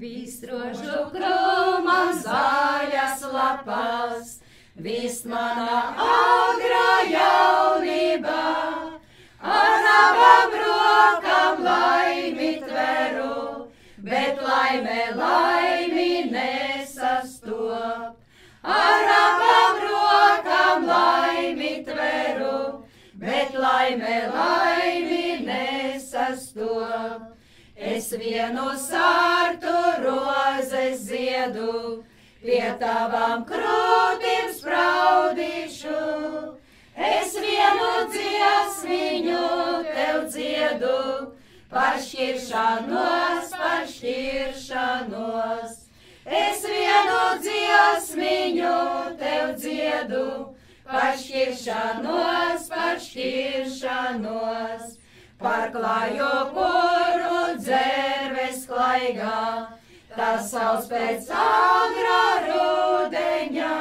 Vistrožu krūma zaļas lapas, viss mana agrā jaunība, ar abām rokām laimi tveru, bet laimi nesastop. Ar abām rokām laimi tveru, bet laimi nesastop. Es vienu sārtu rozes ziedu, pie tavām krūtīm spraudīšu. Es vienu dziesmiņu tev dziedu, par šķiršanos. Es vienu dziesmiņu tev dziedu, par šķiršanos. Par klāju puru dzērves klaigā, tas sauc pēc agrā rudeņa.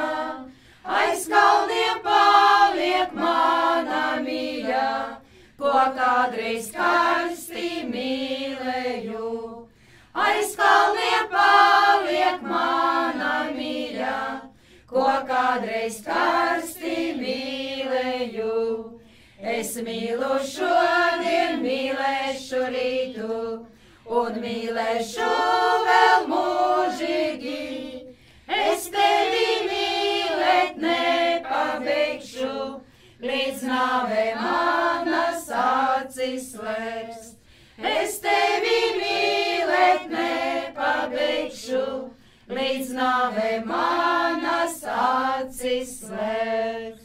Aiz kalniem paliek mana mīļa, ko kādreiz karsti mīlēju. Aiz kalniem paliek mana mīļa, ko kādreiz karsti mīlēju. Es mīlu šodien, mīlēšu rītu, un mīlēšu vēl mūžīgi. Es tevi mīlēt nepabeigšu, līdz nāvei manas acis slēps. Es tevi mīlēt nepabeigšu, līdz nāvei manas acis slēps.